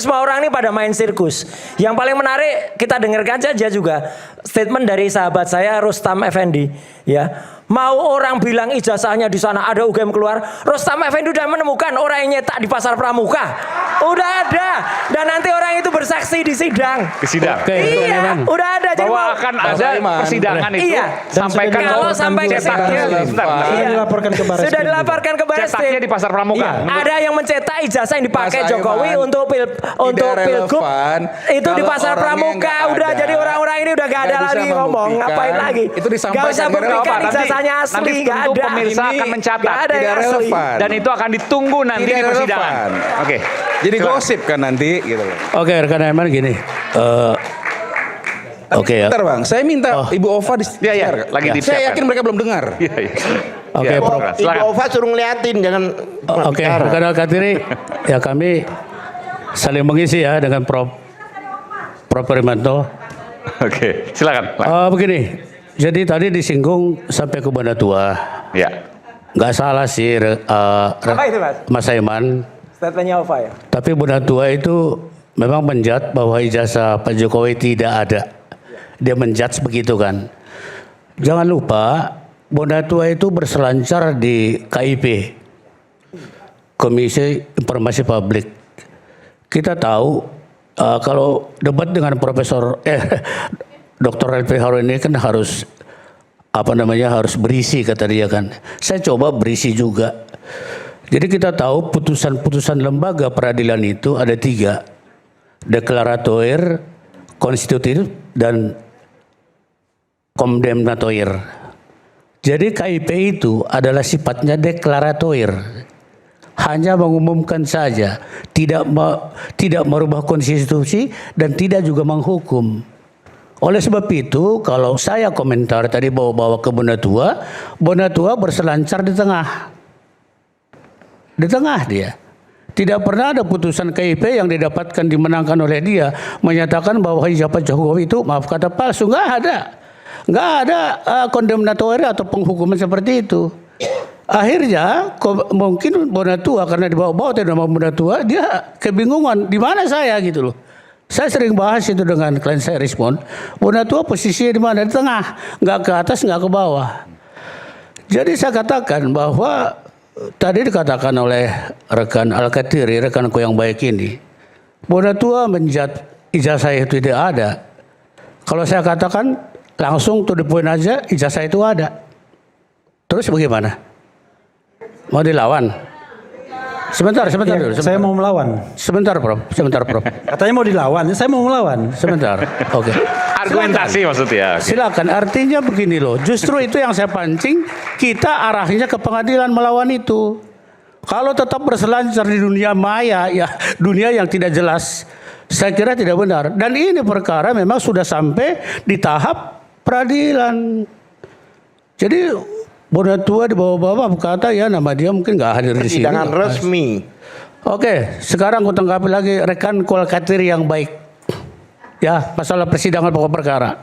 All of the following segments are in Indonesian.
semua orang ini pada main sirkus. Yang paling menarik kita dengarkan saja juga statement dari sahabat saya Rustam Effendi, ya. Mau orang bilang ijazahnya di sana ada UGM keluar, Rustam Effendi udah menemukan orang yang nyetak di pasar Pramuka. Udah ada, dan nanti orang itu bersaksi di sidang. Di sidang. Iya, udah ada. Jadi bahwa akan ada persidangan itu. Iya. Sampaikan kalau sampai cetaknya dilaporkan ke Baris. Sudah dilaporkan ke Baris. Cetaknya di pasar Pramuka. Ada yang mencetak ijazah yang dipakai Mas Jokowi Aiman, untuk Pilgub itu di pasar Pramuka. Udah, jadi orang-orang ini udah gak ada lagi ngomong, ngapain lagi? Itu disampaikan, gak usah buktikan ijazahnya asli, gak tentu ada. pemirsa akan mencatat. Gak ada yang asli. Dan itu akan ditunggu nanti di persidangan. Oke. Jadi gosip kan nanti gitu loh. Oke, rekan Aiman gini. Oke ya. Bentar Bang, saya minta Ibu Ova di Iya, lagi di Saya yakin mereka belum dengar. Iya, iya. Oke, Ya, Prof. silakan. Ibu Ova suruh ngeliatin, jangan. Oke, rekan Alkatiri, ya kami saling mengisi ya dengan Prof Primanto. Oke, silakan. Begini, jadi tadi disinggung sampai ke Banda Tua. Ya. Nggak salah sih, Apa itu, Mas? Mas Aiman. Statementnya Ova ya? Tapi Bunda Tua itu memang menjudge bahwa ijazah Pak Jokowi tidak ada. Dia menjudge begitu kan. Jangan lupa Bunda Tua itu berselancar di KIP, Komisi Informasi Publik. Kita tahu kalau debat dengan Profesor Dr. Refli Harun ini kan harus harus berisi kata dia kan. Saya coba berisi juga. Jadi kita tahu putusan-putusan lembaga peradilan itu ada 3. Deklaratoir, konstitutif, dan kondemnatoir. Jadi KIP itu adalah sifatnya deklaratoir. Hanya mengumumkan saja, tidak merubah konstitusi dan tidak juga menghukum. Oleh sebab itu, kalau saya komentar tadi bawa-bawa ke Bunda Tua berselancar di tengah. Di tengah dia. Tidak pernah ada putusan KIP yang didapatkan dimenangkan oleh dia menyatakan bahwa ijazah Jokowi itu maaf kata palsu. Nggak ada. Nggak ada kondemnator atau penghukuman seperti itu. Akhirnya mungkin Bunda Tua karena dibawa-bawa nama Bunda Tua, dia kebingungan di mana saya gitu loh. Saya sering bahas itu dengan klien saya respon. Bunda Tua posisinya di mana? Di tengah, nggak ke atas, nggak ke bawah. Jadi saya katakan bahwa tadi dikatakan oleh rekan Alkatiri, rekanku yang baik ini, Bunda Tua menjat ijazah itu tidak ada. Kalau saya katakan langsung to the point aja, ijazah itu ada. Terus bagaimana? Mau dilawan? Sebentar Ya, dulu. saya mau melawan. Sebentar, Prof. Katanya mau dilawan, saya mau melawan. Sebentar. Oke. Argumentasi maksudnya. Oke. Silakan. Artinya begini loh. Justru itu yang saya pancing. Kita arahnya ke pengadilan melawan itu. Kalau tetap berselancar di dunia maya, ya dunia yang tidak jelas, saya kira tidak benar. Dan ini perkara memang sudah sampai di tahap peradilan. Jadi Bunda Tua di bawah-bawah berkata ya nama dia mungkin nggak hadir di sini. Persidangan resmi. Oke, sekarang aku tanggapi lagi rekan Kolkatiri yang baik. Ya, masalah persidangan pokok perkara.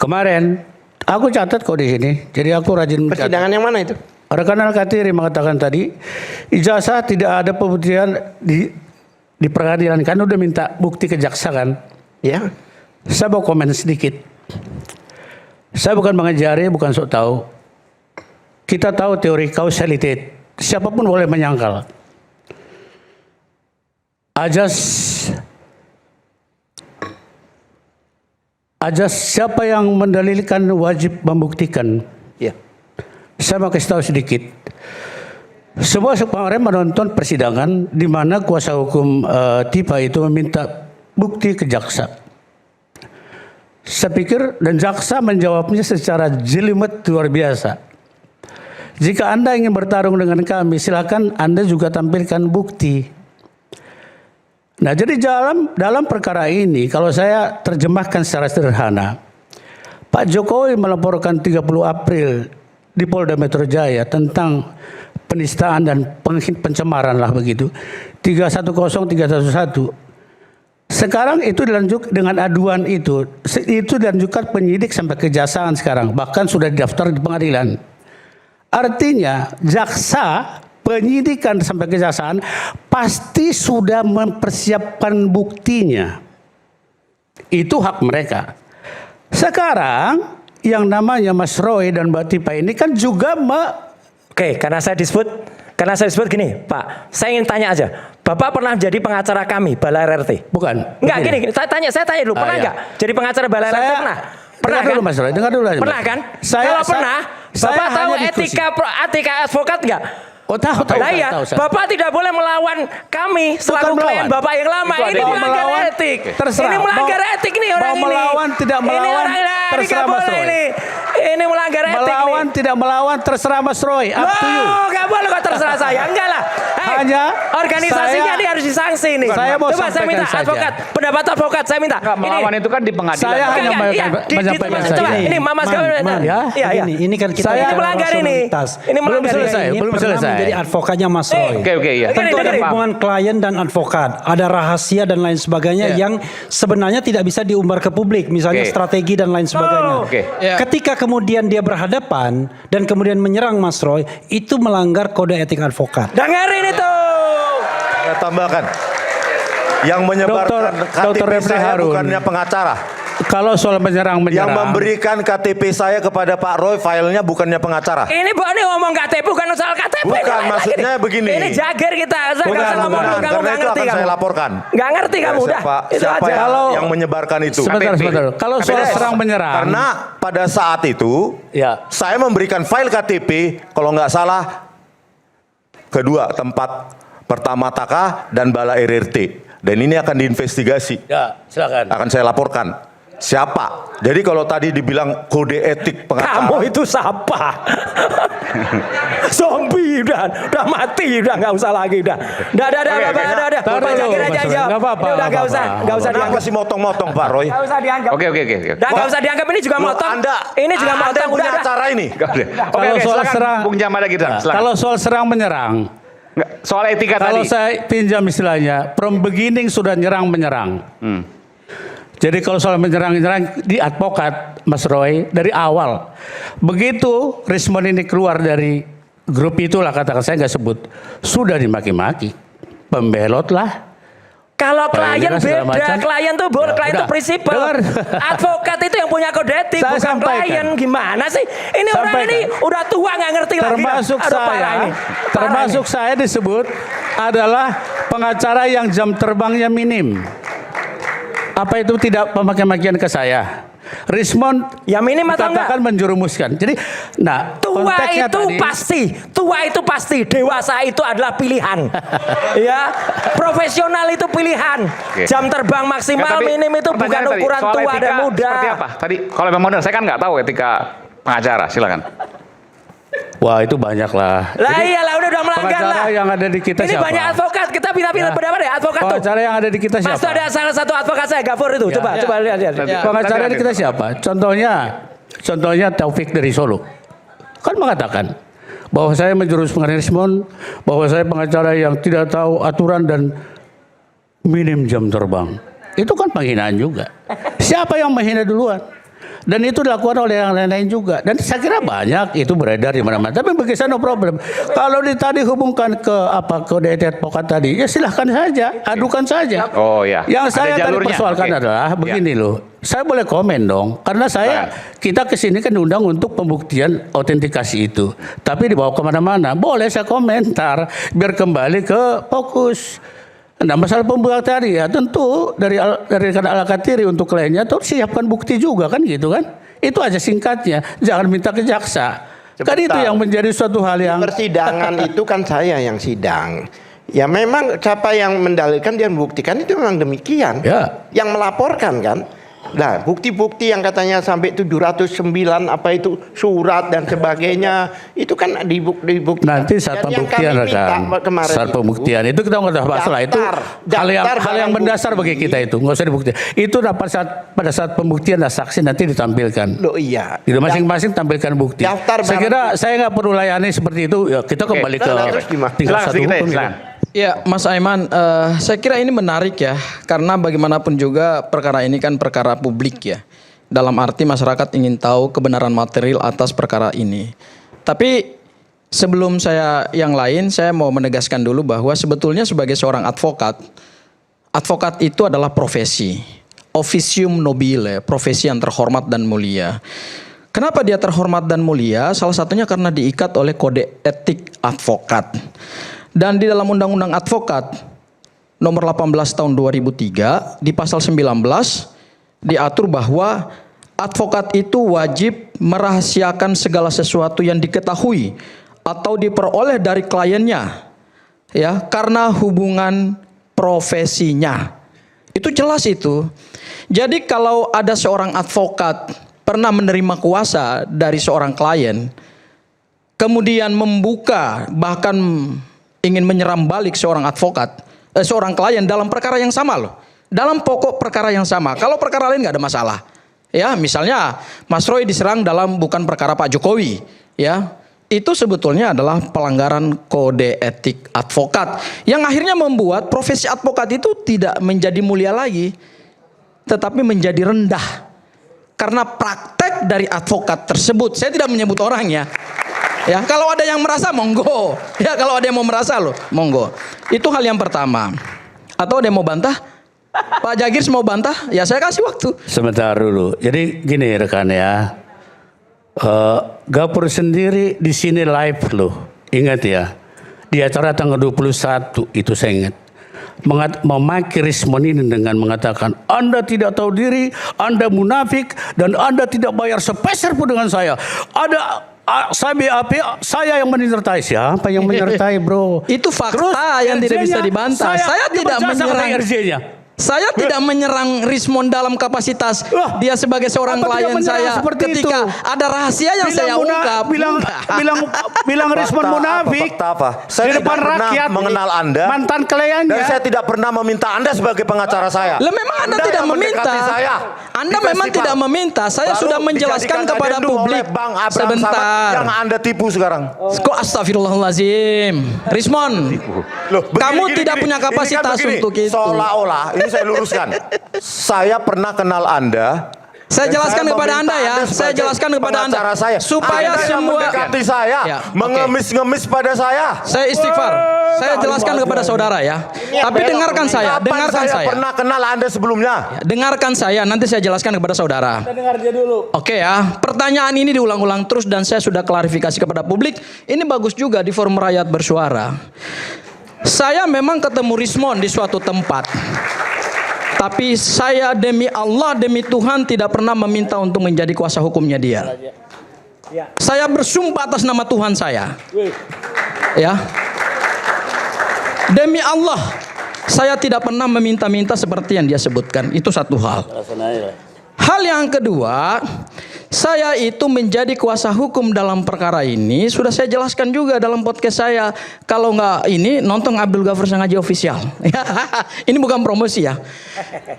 Kemarin aku catat kok di sini. Jadi aku rajin mencatat. Persidangan yang mana itu? Rekan Al-Katiri mengatakan tadi ijazah tidak ada pembuktian di pengadilan kan udah minta bukti ke jaksa kan. Ya. Saya mau komen sedikit. Saya bukan mengajari, bukan sok tahu. Kita tahu teori kausaliti. Siapapun boleh menyangkal. Ajas siapa yang mendalilkan wajib membuktikan. Ya. Saya mau kasih tahu sedikit. Semua kemarin menonton persidangan di mana kuasa hukum Tipa itu meminta bukti ke jaksa. Saya pikir dan jaksa menjawabnya secara jelimet luar biasa. Jika Anda ingin bertarung dengan kami, silakan Anda juga tampilkan bukti. Nah, jadi dalam perkara ini, kalau saya terjemahkan secara sederhana, Pak Jokowi melaporkan 30 April di Polda Metro Jaya tentang penistaan dan pencemaran lah begitu. 310311. Sekarang itu dilanjut dengan aduan itu dilanjutkan penyidik sampai kejaksaan sekarang, bahkan sudah didaftar di pengadilan. Artinya jaksa penyidikan sampai kejaksaan pasti sudah mempersiapkan buktinya. Itu hak mereka. Sekarang yang namanya Mas Roy dan Mbak Tipa ini kan juga Oke, karena saya disebut gini, Pak. Saya ingin tanya aja. Bapak pernah jadi pengacara kami, Balai RT? bukan. Enggak, begini. gini, saya tanya dulu, pernah iya. enggak jadi pengacara Balai RT? Pernah? Pernah Dengar kan? dulu Mas Roy, dengar dulu aja. Pernah kan? Saya- Kalau pernah, saya Bapak tahu hanya diskusi. etika advokat enggak? Oh tahu. Lah iya, tahu, saya. Bapak tidak boleh melawan kami selaku klien melawan. Bapak yang lama. Itu Ini ada melanggar melawan, etik. terserah. Ini melanggar Mau- etik nih orang mau ini. melawan, tidak Ini melawan, orang terserah nggak Mas boleh Roy. ini. Ini melanggar etik Melawan nih. tidak melawan terserah Mas Roy. Up to you. Oh, nggak boleh kok terserah saya. Enggak lah. Hei, Hanya organisasinya saya- ini harus disangsi nih. Saya mau Coba saya minta sampaikan saja. advokat, pendapat advokat saya minta. Enggak, melawan itu kan di pengadilan. Saya Pak. hanya menyampaikan Coba saja. ini Mas Man, Gawin. Man, Iya, iya. ini kan kita Saya bicara melanggar ini. rasionalitas. Ini melanggar Belum selesai, Ini belum pernah selesai. menjadi advokatnya Mas Roy. Oke, iya. Tentu ada dengerin. hubungan klien dan advokat, ada rahasia dan lain sebagainya yang sebenarnya tidak bisa diumbar ke publik, misalnya Oke. strategi dan lain sebagainya. Oke. Ya. Ketika kemudian dia berhadapan dan kemudian menyerang Mas Roy, itu melanggar kode etik advokat. Dengerin itu. Saya tambahkan, yang menyebarkan Dr. KTP Refli saya Harun. bukannya pengacara. Kalau soal menyerang, Yang memberikan KTP saya kepada Pak Roy, filenya bukannya pengacara. Ini ngomong KTP bukan soal KTP. Bukan, ini lain maksudnya lagi. begini. Ini jager kita. Saya nggak usah ngomong dulu, kamu Karena nggak itu ngerti akan kamu. saya laporkan. Nggak ngerti kamu udah. Itu Siapa aja. yang menyebarkan itu? Sebentar. Kalau soal Beres. serang menyerang, Karena pada saat itu ya. saya memberikan file KTP, kalau nggak salah kedua tempat pertama Taka dan Balai RRT. Dan ini akan diinvestigasi. Ya, silakan. Akan saya laporkan. Siapa? Jadi kalau tadi dibilang kode etik pengacara. Kamu itu siapa? Zombie udah mati, udah nggak usah lagi, udah. Udah. Taruh Pak dulu, Zakir aja Mas Roy. jawab. Nggak apa-apa, Udah nggak usah, nggak usah Kenapa dianggap. sih motong-motong Pak Roy? Nggak usah dianggap. Oke. Udah nggak usah dianggap, ini juga Loh, motong. Anda, Ini juga Anda motong. punya Udah. acara ini. Oke, Kalau soal silakan. serang- Bung Jamal lagi, silakan. Kalau soal serang menyerang, Nggak, soal etika kalau tadi. saya pinjam istilahnya, from beginning sudah nyerang menyerang. Jadi kalau soal menyerang di advokat Mas Roy dari awal. Begitu Rismon ini keluar dari grup itulah, katakan saya nggak sebut, sudah dimaki-maki, pembelot lah. Kalau klien Ini kan segala beda, macam. klien tuh Ya, klien itu udah. prinsipal. Dengar. Advokat itu yang punya kode etik, Saya bukan sampaikan. klien. Gimana sih? Ini orang Sampaikan. ini udah tua nggak ngerti Termasuk lagi. Aduh, parah saya, ini. termasuk saya disebut adalah pengacara yang jam terbangnya minim. Apa itu tidak pemaki-makian ke saya? Rismon Ya minim atau enggak? dikatakan menjerumuskan. Jadi, nah Tua konteksnya itu tadi, pasti, dewasa itu adalah pilihan. Ya, profesional itu pilihan. Oke. Jam terbang maksimal Nggak, tapi minim itu bukan pertanyaan tadi, ukuran soal tua etika dan muda. Seperti apa? Tadi kalau memang benar, saya kan nggak tahu etika pengacara. Silakan. wah itu banyak lah. Lah iyalah udah melanggar pengacara lah. yang ada di kita Ini siapa? banyak advokat, kita pindah-pindah Ya. pendapat ya, advokat tuh. Pengacara yang ada di kita Pas siapa? tuh ada salah satu advokat saya, Gafur itu. Ya. Coba lihat. Pengacara Nanti di kita siapa? Contohnya Taufik dari Solo. Kan mengatakan bahwa saya menjurus pengacara Rismon, bahwa saya pengacara yang tidak tahu aturan dan minim jam terbang. Itu kan penghinaan juga. Siapa yang menghina duluan? Dan itu dilakukan oleh yang lain-lain juga. Dan saya kira banyak itu beredar di mana-mana. Tapi bagi saya no problem. Kalau tadi hubungkan ke kode etik advokat tadi, ya silahkan saja, adukan saja. Oh, ya. Yang Ada saya tadi jalurnya. persoalkan Oke. adalah begini loh. Saya boleh komen dong, karena kita kesini kan diundang untuk pembuktian autentikasi itu. Tapi dibawa kemana-mana, boleh saya komentar biar kembali ke fokus. Nah masalah pembuktian tadi ya tentu dari Al-Katiri untuk kliennya tuh siapkan bukti juga kan gitu kan. Itu aja singkatnya, jangan minta ke jaksa. Kan itu Sebentar. yang menjadi suatu hal yang Persidangan itu kan saya yang sidang. Ya memang siapa yang mendalilkan dia membuktikan itu memang demikian. Ya. Yang melaporkan kan. Nah, bukti-bukti yang katanya sampai 709 apa itu surat dan sebagainya itu kan dibuktikan. nanti saat Dan yang pembuktian kami minta rekan, kemarin saat itu, pembuktian itu kita nggak bahas lah itu hal yang barang mendasar bukti. bagi kita itu nggak usah dibuktikan. Itu dapat pada saat pembuktian dan saksi nanti ditampilkan. Loh iya. Gitu, masing-masing tampilkan bukti. Daftar Saya barang kira saya nggak perlu layani seperti itu. Ya, kita kembali ke Nah, terus gimana? tingkat Silakan satu sedikit hukum. silakan. Ya, Mas Aiman, saya kira ini menarik ya, karena bagaimanapun juga perkara ini kan perkara publik ya. Dalam arti masyarakat ingin tahu kebenaran material atas perkara ini. Tapi sebelum saya yang lain, saya mau menegaskan dulu bahwa sebetulnya sebagai seorang advokat, advokat itu adalah profesi, officium nobile, profesi yang terhormat dan mulia. Kenapa dia terhormat dan mulia? Salah satunya karena diikat oleh kode etik advokat. Dan di dalam Undang-Undang Advokat nomor 18 tahun 2003 di pasal 19 diatur bahwa advokat itu wajib merahasiakan segala sesuatu yang diketahui atau diperoleh dari kliennya, ya, karena hubungan profesinya. Itu jelas itu. Jadi kalau ada seorang advokat pernah menerima kuasa dari seorang klien, kemudian membuka bahkan ingin menyerang balik seorang advokat, seorang klien dalam perkara yang sama loh, dalam pokok perkara yang sama. Kalau perkara lain nggak ada masalah, ya. Misalnya Mas Roy diserang dalam bukan perkara Pak Jokowi, ya. Itu sebetulnya adalah pelanggaran kode etik advokat yang akhirnya membuat profesi advokat itu tidak menjadi mulia lagi, tetapi menjadi rendah. Karena praktek dari advokat tersebut, saya tidak menyebut orang ya. Ya, kalau ada yang merasa monggo. Ya, kalau ada yang mau merasa loh, monggo. Itu hal yang pertama. Atau ada yang mau bantah? Pak Jagirs mau bantah? Ya saya kasih waktu. Sebentar dulu. Jadi gini rekan ya. Gapur sendiri di sini live loh. Ingat ya. Di acara tanggal 21 itu saya ingat. Memaki Rismon ini dengan mengatakan Anda tidak tahu diri, Anda munafik, dan Anda tidak bayar sepeser pun dengan saya. Saya yang menyertai. Siapa yang menyertai, bro? Itu fakta. Terus, yang tidak bisa dibantah. Saya tidak menyerang RJ-nya. Saya tidak menyerang Rismon dalam kapasitas dia sebagai seorang klien saya ketika ada rahasia yang saya ungkap. Bilang Rismon munafik. Apa? Saya Di depan tidak pernah rakyat mengenal Anda. Mantan kliennya. Dan saya tidak pernah meminta Anda sebagai pengacara saya. Lah memang Anda tidak yang meminta. mendekati saya Anda di memang festival. tidak meminta. Saya Baru sudah menjelaskan dijadikan kepada adendum publik. oleh Bang Abraham Sebentar. Samad yang Anda tipu sekarang. Kok astagfirullahalazim. Rismon, Loh, kamu tidak punya kapasitas begini. untuk itu. Seolah-olah, ini saya luruskan. Saya pernah kenal Anda. Saya dan jelaskan kepada meminta Anda ya. Saya sebagai jelaskan kepada Anda pengacara saya. supaya Anda yang semua mendekati saya, Ya, oke. mengemis-ngemis pada saya. Saya istighfar. Saya jelaskan kepada saudara ya. Tapi dengarkan saya, Kapan dengarkan saya saya. pernah kenal Anda sebelumnya? Ya, dengarkan saya, nanti saya jelaskan kepada saudara. Kita dengar dia dulu. Oke ya, pertanyaan ini diulang-ulang terus dan saya sudah klarifikasi kepada publik. Ini bagus juga di forum rakyat bersuara. Saya memang ketemu Rismon di suatu tempat. Tapi saya demi Allah, demi Tuhan tidak pernah meminta untuk menjadi kuasa hukumnya dia. Saya bersumpah atas nama Tuhan saya. Ya. Demi Allah, saya tidak pernah meminta-minta seperti yang dia sebutkan. Itu satu hal. Hal yang kedua, saya itu menjadi kuasa hukum dalam perkara ini sudah saya jelaskan juga dalam podcast saya. Kalau nggak ini nonton Abdul Ghafur Sangaji official. Ini bukan promosi ya.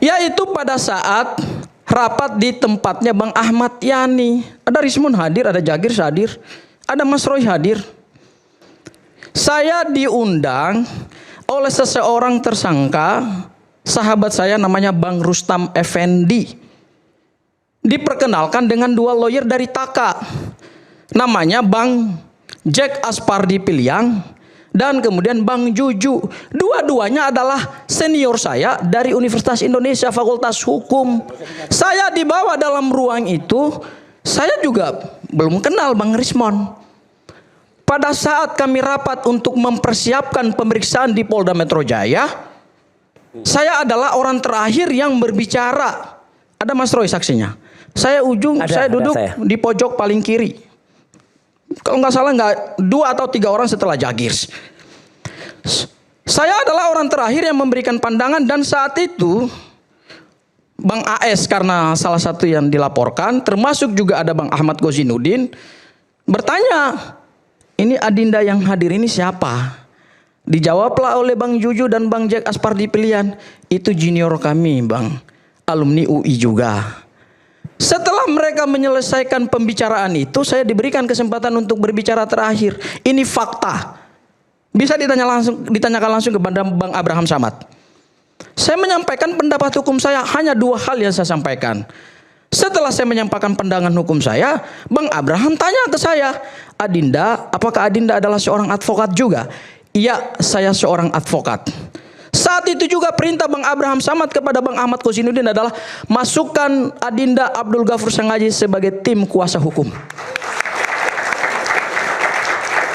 Yaitu pada saat rapat di tempatnya Bang Ahmad Yani. Ada Rismon hadir, ada Jagirs hadir, ada Mas Roy hadir. Saya diundang oleh seseorang tersangka, sahabat saya namanya Bang Rustam Effendi. Diperkenalkan dengan dua lawyer dari Taka. Namanya Bang Jack Aspardi Piliang dan kemudian Bang Juju. Dua-duanya adalah senior saya dari Universitas Indonesia Fakultas Hukum. Saya dibawa dalam ruang itu, saya juga belum kenal Bang Rismon. Pada saat kami rapat untuk mempersiapkan pemeriksaan di Polda Metro Jaya, saya adalah orang terakhir yang berbicara. Ada Mas Roy saksinya. Saya duduk di pojok paling kiri. Kalau nggak salah 2 atau 3 orang setelah Jagirs. Saya adalah orang terakhir yang memberikan pandangan dan saat itu Bang AS karena salah satu yang dilaporkan, termasuk juga ada Bang Ahmad Gozinuddin bertanya, ini Adinda yang hadir ini siapa? Dijawablah oleh Bang Juju dan Bang Jack Aspardi Pilihan, itu junior kami Bang, alumni UI juga. Setelah mereka menyelesaikan pembicaraan itu, saya diberikan kesempatan untuk berbicara terakhir. Ini fakta. Bisa ditanyakan langsung kepada Bang Abraham Samad. Saya menyampaikan pendapat hukum saya, hanya 2 hal yang saya sampaikan. Setelah saya menyampaikan pandangan hukum saya, Bang Abraham tanya ke saya, Adinda, apakah Adinda adalah seorang advokat juga? Iya, saya seorang advokat. Saat itu juga perintah Bang Abraham Samad kepada Bang Ahmad Kozinudin adalah masukkan Adinda Abdul Ghafur Sengaji sebagai tim kuasa hukum.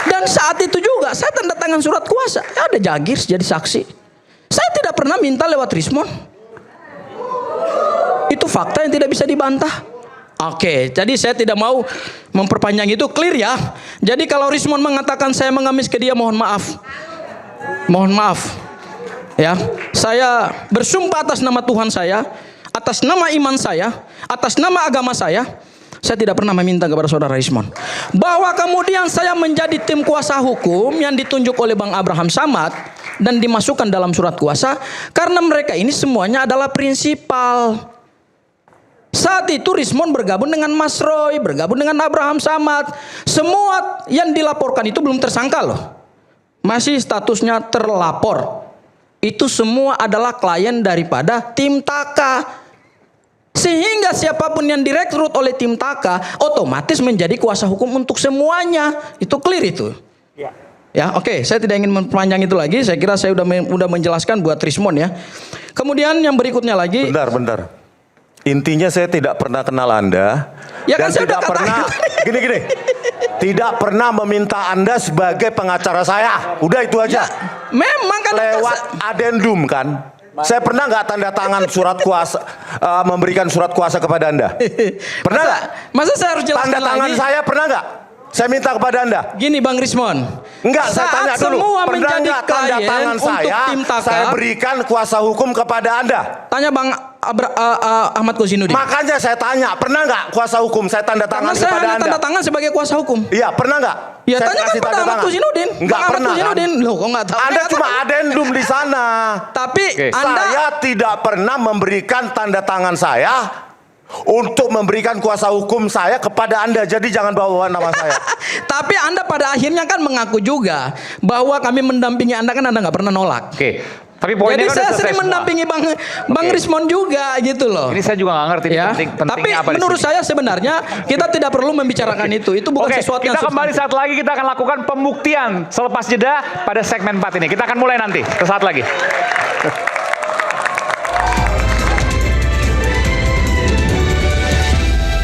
Dan saat itu juga saya tanda tangan surat kuasa. Ada Jagir jadi saksi. Saya tidak pernah minta lewat Rismon. Itu fakta yang tidak bisa dibantah. Oke, jadi saya tidak mau memperpanjang itu, clear ya. Jadi kalau Rismon mengatakan saya mengemis ke dia, mohon maaf. Mohon maaf. Ya, saya bersumpah atas nama Tuhan saya, atas nama iman saya, atas nama agama saya tidak pernah meminta kepada saudara Rismon bahwa kemudian saya menjadi tim kuasa hukum yang ditunjuk oleh Bang Abraham Samad dan dimasukkan dalam surat kuasa karena mereka ini semuanya adalah prinsipal. Saat itu Rismon bergabung dengan Mas Roy, bergabung dengan Abraham Samad. Semua yang dilaporkan itu belum tersangka loh. Masih statusnya terlapor. Itu semua adalah klien daripada tim Taka. Sehingga siapapun yang direkrut oleh tim Taka otomatis menjadi kuasa hukum untuk semuanya. Itu clear itu. Ya, oke, saya tidak ingin memperpanjang itu lagi. Saya kira saya udah menjelaskan buat Rismon ya. Kemudian yang berikutnya lagi. Bentar. Intinya saya tidak pernah kenal Anda. Ya kan dan saya tidak udah pernah gini. Tidak pernah meminta Anda sebagai pengacara saya. Udah itu aja. Memang kan Lewat adendum kan. Saya pernah nggak tanda tangan surat kuasa, memberikan surat kuasa kepada Anda? Pernah nggak? Masa saya harus jelaskan Tanda tangan lagi? saya pernah nggak? Saya minta kepada Anda. Gini Bang Rismon. Enggak, saya tanya dulu. Semua Pernah menjadi nggak tanda klien tangan untuk saya, tim Taka. saya berikan kuasa hukum kepada Anda? Tanya Bang Ahmad Kozinudin. Makanya saya tanya, pernah nggak kuasa hukum saya tanda Karena tangan saya kepada hanya Anda? tanda tangan sebagai kuasa hukum. Iya, pernah nggak? Ya Saya tanya kan kasih pada tanda Ahmad tangan. Kozinudin. Nggak Bang Ahmad pernah Kozinudin. kan? Loh kok nggak tahu? Anda cuma adendum di sana. Tapi Anda Saya tidak pernah memberikan tanda tangan saya untuk memberikan kuasa hukum saya kepada Anda. Jadi jangan bawa nama saya. tapi Anda pada akhirnya kan mengaku juga bahwa kami mendampingi Anda, kan Anda nggak pernah nolak. Oke. Tapi poinnya Jadi kan saya udah selesai sering semua. mendampingi Bang Rismon juga gitu loh. Ini saya juga nggak ngerti Ya. pentingnya Tapi apa di menurut sini. saya sebenarnya kita tidak perlu membicarakan itu. Itu bukan Oke, sesuatu yang kita kembali substantif. saat lagi, kita akan lakukan pembuktian selepas jeda pada segmen 4 ini. Kita akan mulai nanti, sesaat lagi.